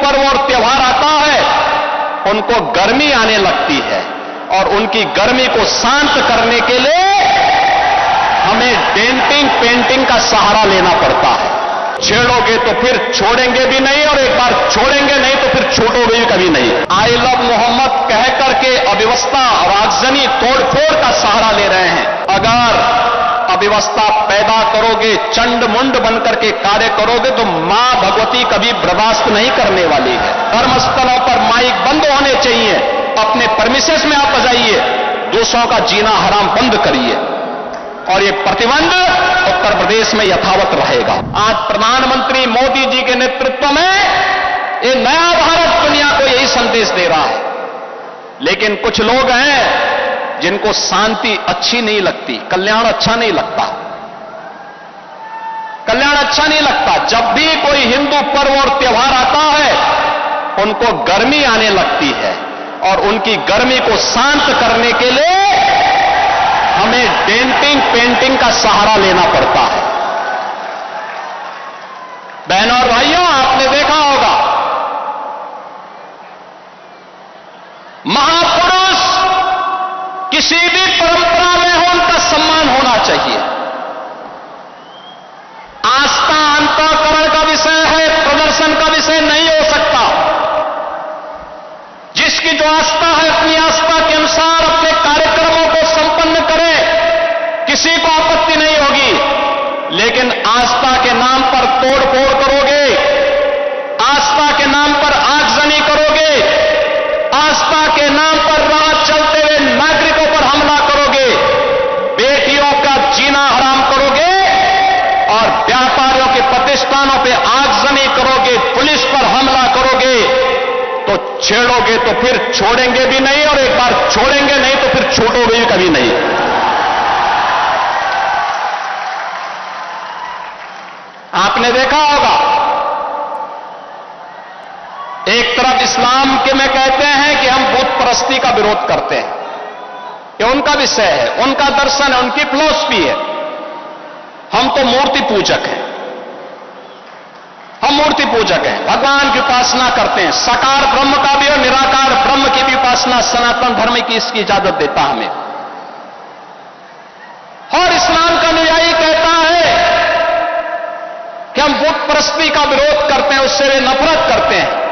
पर्व और त्योहार आता है उनको गर्मी आने लगती है और उनकी गर्मी को शांत करने के लिए हमें डेंटिंग पेंटिंग का सहारा लेना पड़ता है। छेड़ोगे तो फिर छोड़ेंगे भी नहीं और एक बार छोड़ेंगे नहीं तो फिर छूटोगे भी कभी नहीं। आई लव मोहम्मद कह करके अव्यवस्था और आगजनी तोड़फोड़ का सहारा ले रहे हैं। अगर अव्यवस्था पैदा करोगे, चंड मुंड बनकर के कार्य करोगे तो मां भगवती कभी बर्दाश्त नहीं करने वाली है। धर्मस्थलों पर माइक बंद होने चाहिए, अपने परमिसेस में आप बजाइए, दूसरों का जीना हराम बंद करिए और ये प्रतिबंध उत्तर प्रदेश में यथावत रहेगा। आज प्रधानमंत्री मोदी जी के नेतृत्व में ये नया भारत दुनिया को यही संदेश दे रहा है। लेकिन कुछ लोग हैं जिनको शांति अच्छी नहीं लगती, कल्याण अच्छा नहीं लगता, कल्याण अच्छा नहीं लगता। जब भी कोई हिंदू पर्व और त्योहार आता है उनको गर्मी आने लगती है और उनकी गर्मी को शांत करने के लिए हमें डेंटिंग पेंटिंग का सहारा लेना पड़ता है। बहनों और भाइयों, आपने देखा होगा महापुरुष किसी भी परंपरा में हो उनका सम्मान होना चाहिए। आस्था अंतःकरण का विषय है, प्रदर्शन का विषय नहीं हो सकता। जिसकी जो आस्था है अपनी आस्था के अनुसार अपने कार्यक्रमों को संपन्न करे, किसी को आपत्ति नहीं होगी। लेकिन आस्था के नाम पर तोड़फोड़ करोगे, आस्था के नाम पर आगजनी करोगे, आस्था के नाम पर राह चलते हुए नागरिकों पर हमला करोगे, बेटियों का जीना हराम करोगे और व्यापारियों के प्रतिष्ठानों पर आगजनी करोगे, पुलिस पर हमला करोगे, तो छेड़ोगे तो फिर छोड़ेंगे भी नहीं और एक बार छोड़ेंगे नहीं तो फिर छूटोगे भी कभी नहीं। आपने देखा होगा एक तरफ इस्लाम के में कहते हैं कि हम बुत परस्ती का विरोध करते हैं, ये उनका विषय है, उनका दर्शन है, उनकी फिलॉसफी है। हम तो मूर्ति पूजक हैं, हम मूर्ति पूजक हैं, भगवान की उपासना करते हैं। साकार ब्रह्म का भी और निराकार ब्रह्म की भी उपासना सनातन धर्म की इसकी इजाजत देता हमें। और इस्लाम का अनुयायी कहता है कि हम बुत परस्ती का विरोध करते हैं, उससे वे नफरत करते हैं।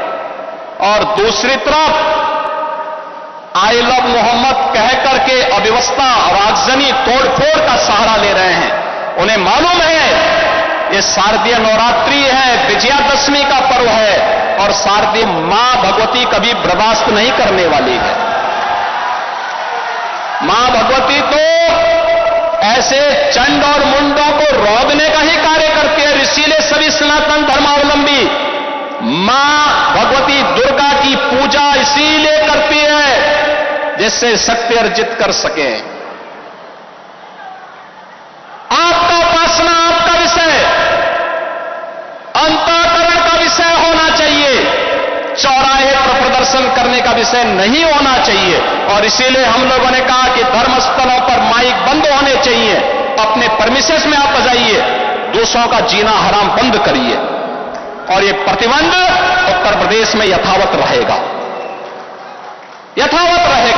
और दूसरी तरफ आई लव मोहम्मद कह करके अव्यवस्था और आगजनी तोड़फोड़ का सहारा ले रहे हैं। उन्हें मालूम है ये शारदीय नवरात्रि है, विजयादशमी का पर्व है और शारदीय मां भगवती कभी बर्दाश्त नहीं करने वाली है। मां भगवती तो ऐसे चंड और मुंडों को रोकने का ही कार्य करती है। इसीलिए सभी सनातन धर्मावलंबी मां भगवती दुर्गा की पूजा इसीलिए करती है जिससे शक्ति अर्जित कर सके। आपका उपासना आपका विषय, अंतःकरण का विषय होना चाहिए, चौराहे पर प्रदर्शन करने का विषय नहीं होना चाहिए। और इसीलिए हम लोगों ने कहा कि धर्मस्थलों पर माइक बंद होने चाहिए, अपने परमिसेस में आप बजाइए, दूसरों का जीना हराम बंद करिए और ये प्रतिबंध उत्तर प्रदेश में यथावत रहेगा, यथावत रहेगा।